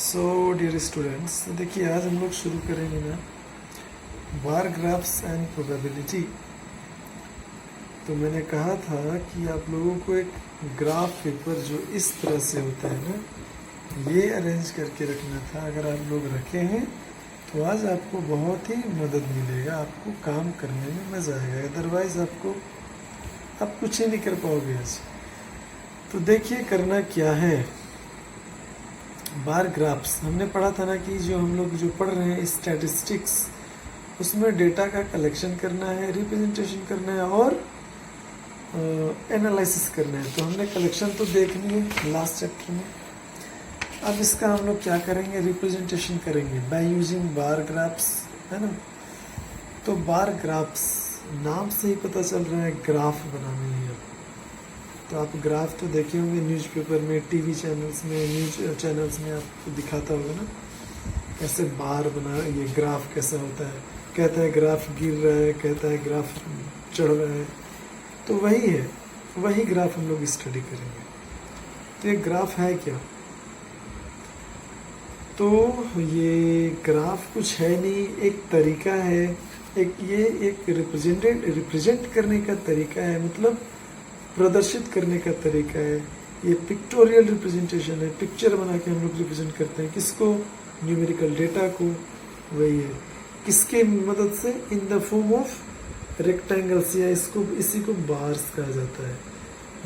So dear students, देखिए आज हम लोग शुरू करेंगे ना बार ग्राफ्स एंड प्रोबेबिलिटी। तो मैंने कहा था कि आप लोगों को एक ग्राफ पेपर जो इस तरह से होता है ना, ये अरेंज करके रखना था। अगर आप लोग रखे हैं तो आज आपको बहुत ही मदद मिलेगा, आपको काम करने में मज़ा आएगा। अदरवाइज़ आप कुछ ही नहीं कर पाओगे आज। तो देखिए करना क्या है। बार ग्राफ्स हमने पढ़ा था ना कि जो हम लोग जो पढ़ रहे हैं स्टैटिस्टिक्स, उसमें डेटा का कलेक्शन करना है, रिप्रेजेंटेशन करना है और एनालिसिस करना है। तो हमने कलेक्शन तो देखनी है लास्ट चैप्टर में। अब इसका हम लोग क्या करेंगे, रिप्रेजेंटेशन करेंगे बाय यूजिंग बार ग्राफ्स, है ना। तो बार ग्राफ्स नाम से ही पता चल रहा है ग्राफ बनाने है। तो आप ग्राफ तो देखे होंगे न्यूज़पेपर में, टीवी चैनल्स में, न्यूज़ चैनल्स में आपको दिखाता होगा ना कैसे बार बना, ये ग्राफ कैसा होता है। कहता है ग्राफ गिर रहा है, कहता है ग्राफ चढ़ रहा है। तो वही है, वही ग्राफ हम लोग स्टडी करेंगे। तो ये ग्राफ है क्या? तो ये ग्राफ कुछ है नहीं, एक तरीका है, एक रिप्रेजेंट करने का तरीका है, मतलब प्रदर्शित करने का तरीका है। ये पिक्टोरियल रिप्रेजेंटेशन है, पिक्चर बना के हम लोग रिप्रेजेंट करते हैं। किसको? न्यूमेरिकल डेटा को। वही है, किसके मदद से? In the form of rectangles, या इसी को बार्स कहा जाता है,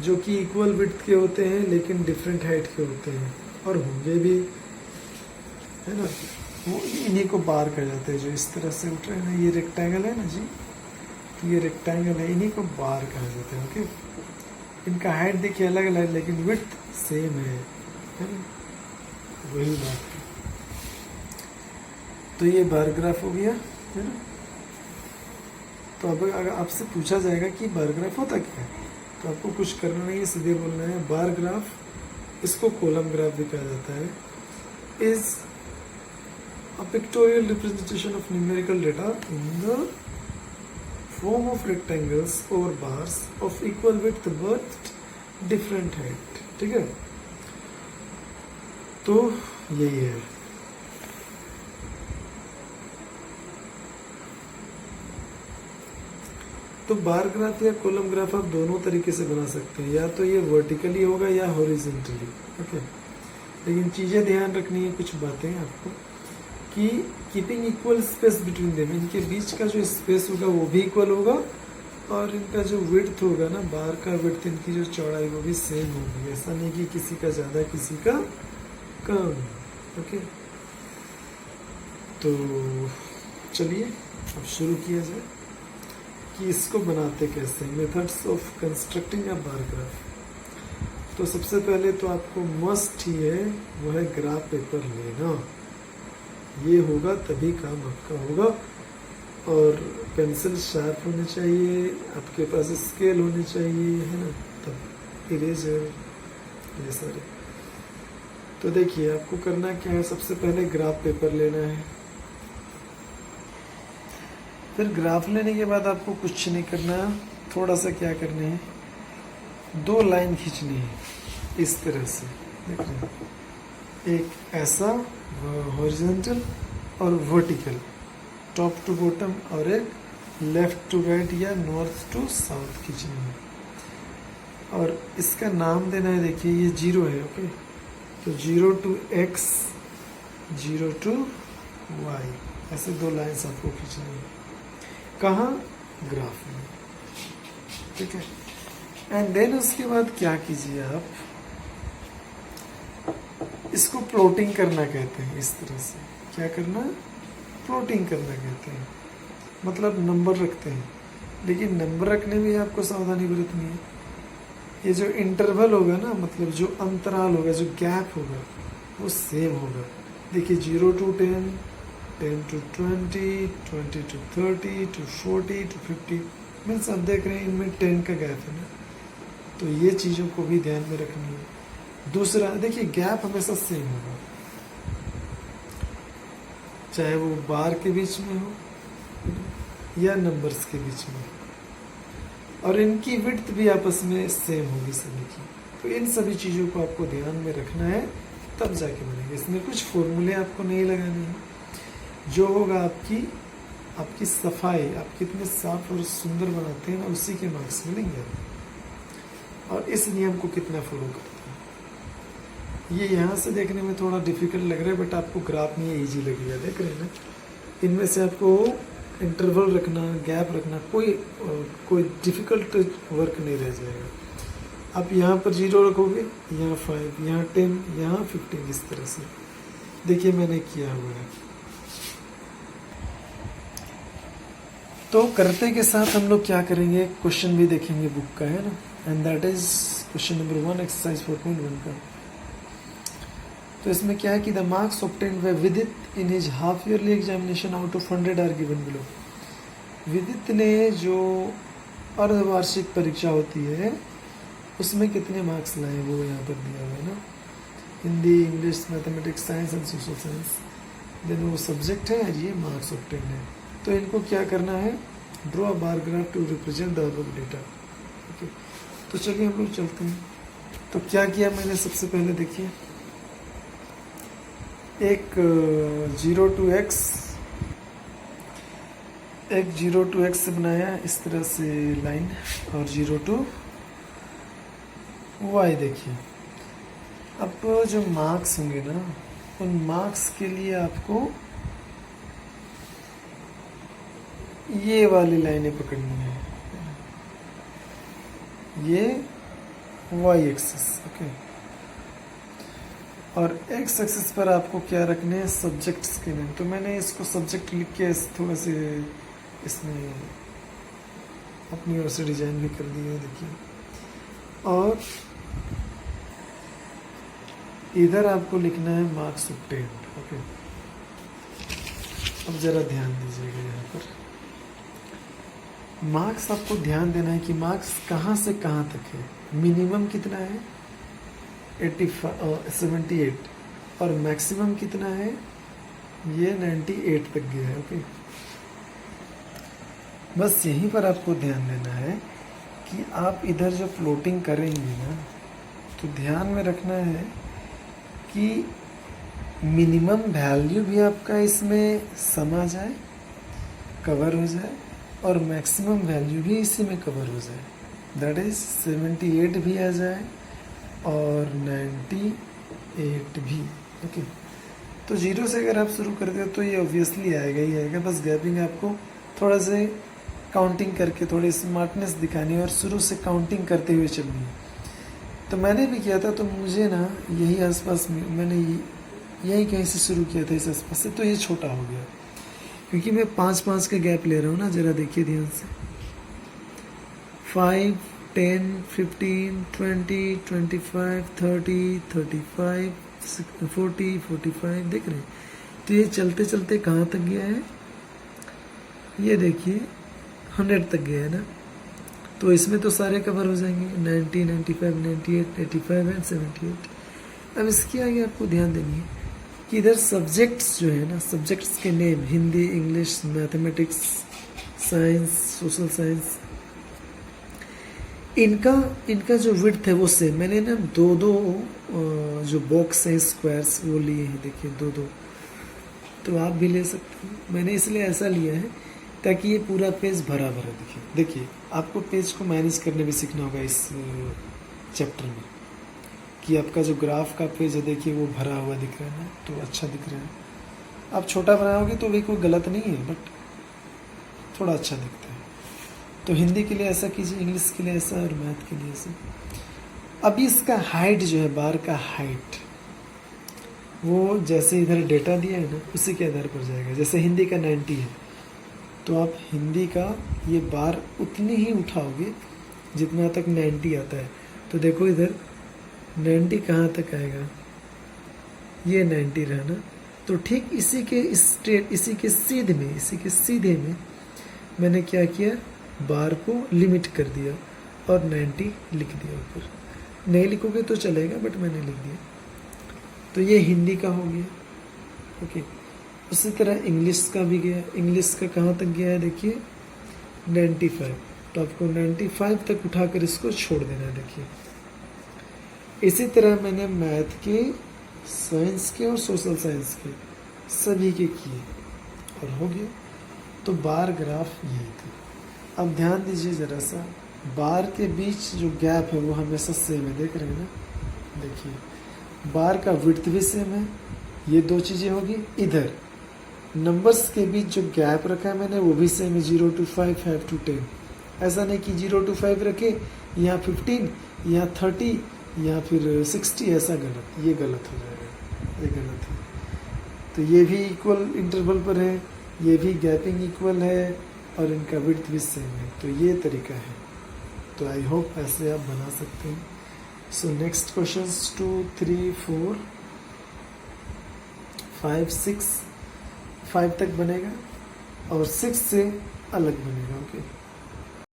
जो कि इक्वल विड्थ के होते हैं लेकिन डिफरेंट हाइट के होते हैं, और होंगे भी, है ना। वो इन्हीं को बार कहा जाता है। जो इस तरह से उठ रहे हैं ना, ये रेक्टेंगल है ना जी, तो ये रेक्टेंगल है, इन्हीं को बार कहा जाता है। ओके, इनका हाइट देखिए अलग अलग लेकिन विड्थ सेम है ना, वही बात है। तो ये बार ग्राफ हो गया, है ना। तो अब अगर आपसे पूछा जाएगा कि बार ग्राफ होता क्या है, तो आपको कुछ करना नहीं है, सीधे बोलना है बार ग्राफ, इसको कॉलम ग्राफ भी कहा जाता है, is a pictorial representation of numerical data in the form of rectangles or bars of equal width but different height। ठीक है, तो यही है। तो बार ग्राफ या कॉलम ग्राफ आप दोनों तरीके से बना सकते हैं, या तो ये वर्टिकली होगा या हॉरिजॉन्टली। ओके, लेकिन चीजें ध्यान रखनी है, कुछ बातें आपको, कि keeping equal space between them, इनके बीच का जो स्पेस होगा वो भी इक्वल होगा, और इनका जो विड्थ होगा ना, बार का विड्थ, इनकी जो चौड़ाई वो भी सेम होगी। ऐसा नहीं कि किसी का ज़्यादा किसी का कम। ओके, तो चलिए अब शुरू किया जाए कि इसको बनाते कैसे, methods of constructing a bar graph. तो सबसे पहले तो आपको मस्ट ही है, वो है ग्राफ पेपर लेना। ये होगा तभी काम आपका होगा, और पेंसिल शार्प होनी चाहिए, आपके पास स्केल होनी चाहिए, है ना, तब इरेजर, ये सारे। तो देखिए आपको करना क्या है, सबसे पहले ग्राफ पेपर लेना है। फिर ग्राफ लेने के बाद आपको कुछ नहीं करना, थोड़ा सा क्या करना है, दो लाइन खींचनी है इस तरह से, देख रहे हैं, एक ऐसा हॉरिजॉन्टल और वर्टिकल, टॉप टू बॉटम, और एक लेफ्ट टू राइट या नॉर्थ टू साउथ खींचनी है। और इसका नाम देना है, देखिए ये 0 है। ओके, तो 0 टू x, 0 टू y, ऐसे दो लाइन्स आपको खींचनी है। कहाँ? ग्राफ में। ठीक है, एंड देन उसके बाद क्या कीजिए आप, इसको प्लॉटिंग करना कहते हैं। इस तरह से क्या करना? प्लॉटिंग करना कहते हैं, मतलब नंबर रखते हैं। लेकिन नंबर रखने में आपको सावधानी बरतनी है। ये जो इंटरवल होगा ना, मतलब जो अंतराल होगा, जो गैप होगा, वो सेम होगा। देखिए 0 to 10, 10 to 20, 20 to 30, to 40, to 50, means आप देख रहे हैं इनमें 10 का गैप है ना। तो ये चीज़ों को भी ध्यान में रखनी है। दूसरा देखिए, गैप हमेशा सेम होगा, चाहे वो बार के बीच में हो या नंबर्स के बीच में, और इनकी विड्थ भी आपस में सेम होगी सभी की। तो इन सभी चीज़ों को आपको ध्यान में रखना है तब जाके बनेगा। इसमें कुछ फॉर्मूले आपको नहीं लगाने हैं, जो होगा आपकी सफाई, आप कितने साफ और सुंदर बनाते हैं ना, उसी के मार्क्स मिलेंगे आपको। और इस नियम को कितना फॉलो करते हैं, ये यहाँ से देखने में थोड़ा डिफिकल्ट लग रहा है, बट आपको ग्राफ में ये ईजी लगेगा। देख रहे हैं ना, इनमें से आपको इंटरवल रखना, गैप रखना, कोई डिफिकल्ट वर्क नहीं रह जाएगा। आप यहाँ पर 0 रखोगे, यहाँ 5, यहाँ 10, यहाँ 15, इस तरह से। देखिए मैंने किया हुआ है। तो करते के साथ हम लोग क्या करेंगे, क्वेश्चन भी देखेंगे बुक का, है ना, and that is question number 1 exercise 4.1 का। तो इसमें क्या है कि the marks obtained by Vidit in his half yearly examination out of 100 are given below. Vidit ने जो अर्धवार्षिक परीक्षा होती है उसमें कितने मार्क्स लाए वो यहाँ पर दिया हुआ है ना, Hindi, English, mathematics, science and social science. Then वो सब्जेक्ट है और ये मार्क्स ऑब्टेन्ड है। तो इनको क्या करना है, draw a bar graph to represent the above data. Okay, तो चलिए हम लोग चलते हैं। तो क्या किया मैंने, सबसे पहले देखिए एक 0 to x, एक 0 to x से बनाया इस तरह से लाइन, और 0 to y। देखिए अब जो मार्क्स होंगे ना, उन मार्क्स के लिए आपको ये वाली लाइनें पकड़नी है, ये y एक्सिस, ओके, और x एक्सिस पर आपको क्या रखने हैं, सब्जेक्ट्स के नेम। तो मैंने इसको सब्जेक्ट लिख के थोड़ा से इसमें अपनी ओर से डिजाइन भी कर दिया है, देखिए। और इधर आपको लिखना है मार्क्स ऑब्टेन्ड, ओके। अब जरा ध्यान दीजिएगा, यहाँ पर मार्क्स आपको ध्यान देना है कि मार्क्स कहाँ से कहाँ तक है। मिनिमम कितना है 78, और मैक्सिमम कितना है, ये 98 तक गया है, ओके। बस यहीं पर आपको ध्यान देना है कि आप इधर जो प्लॉटिंग करेंगे ना, तो ध्यान में रखना है कि मिनिमम वैल्यू भी आपका इसमें समा जाए, कवर हो जाए, और मैक्सिमम वैल्यू भी इसी में कवर हो जाए। दैट इज 78 भी आ जाए और 98 भी, ओके। तो 0 से अगर आप शुरू करते हो तो ये ऑब्वियसली आएगा ही आएगा। बस गैपिंग आपको थोड़ा से काउंटिंग करके थोड़ी स्मार्टनेस दिखानी है और शुरू से काउंटिंग करते हुए चलनी है। तो मैंने भी किया था, तो मुझे ना यही आसपास मैंने यही कहीं से शुरू किया था, इस आसपास से। तो ये छोटा हो गया क्योंकि मैं 5-5 का गैप ले रहा हूँ ना, ज़रा देखिए ध्यान से। 5, 10, 15, 20, 25, 30, 35, 40, 45, देख रहे हैं। तो ये चलते चलते कहाँ तक गया है, ये देखिए 100 तक गया है ना। तो इसमें तो सारे कवर हो जाएंगे, 90, 95, 98, 85 एंड 78। अब इसके आगे आपको ध्यान देनी है कि इधर सब्जेक्ट्स जो है ना, सब्जेक्ट्स के name, Hindi, English, mathematics, science, social science, इनका जो विड्थ है वो सेम। मैंने ना दो जो बॉक्स है स्क्वायर्स वो लिए हैं, देखिए 2-2। तो आप भी ले सकते हैं। मैंने इसलिए ऐसा लिया है ताकि ये पूरा पेज भरा भरा दिखे। देखिए आपको पेज को मैनेज करने भी सीखना होगा इस चैप्टर में, कि आपका जो ग्राफ का पेज है देखिए वो भरा हुआ दिख रहा है ना, तो अच्छा दिख रहा है। आप छोटा बनाओगे तो भी कोई गलत नहीं है, बट थोड़ा अच्छा दिखता है। तो हिंदी के लिए ऐसा कीजिए, इंग्लिश के लिए ऐसा, और मैथ के लिए ऐसा। अभी इसका हाइट जो है, बार का हाइट, वो जैसे इधर डेटा दिया है ना उसी के आधार पर जाएगा। जैसे हिंदी का 90 है तो आप हिंदी का ये बार उतनी ही उठाओगे जितना तक 90 आता है। तो देखो इधर 90 कहाँ तक आएगा, ये 90 रहा ना। तो ठीक इसी के सीधे में मैंने क्या किया, बार को लिमिट कर दिया और 90 लिख दिया ऊपर। नहीं लिखोगे तो चलेगा, बट मैंने लिख दिया। तो ये हिंदी का हो गया, ओके। उसी तरह इंग्लिश का भी गया। इंग्लिश का कहाँ तक गया है, देखिए 95। तो आपको 95 तक उठाकर इसको छोड़ देना है, देखिए। इसी तरह मैंने मैथ के साइंस के और सोशल साइंस के सभी के किए और हो गया। तो बार ग्राफ यही थे। अब ध्यान दीजिए ज़रा सा, बार के बीच जो गैप है वो हमेशा सेम है, देख रहे हैं ना। देखिए बार का विड्थ भी सेम है, ये दो चीज़ें होगी। इधर नंबर्स के बीच जो गैप रखा है मैंने वो भी सेम है, 0 to 5, 5 to 10। ऐसा नहीं कि 0 to 5 रखे, यहाँ 15, यहाँ 30 या फिर 60, ऐसा गलत, ये गलत हो जाएगा, ये गलत है। तो ये भी इक्वल इंटरवल पर है, ये भी गैपिंग इक्वल है और इनका विड्थ भी सेम है। तो ये तरीका है। तो आई होप ऐसे आप बना सकते हैं। सो नेक्स्ट क्वेश्चन 2, 3, 4, 5, 6, 5 तक बनेगा और 6 से अलग बनेगा। ओके।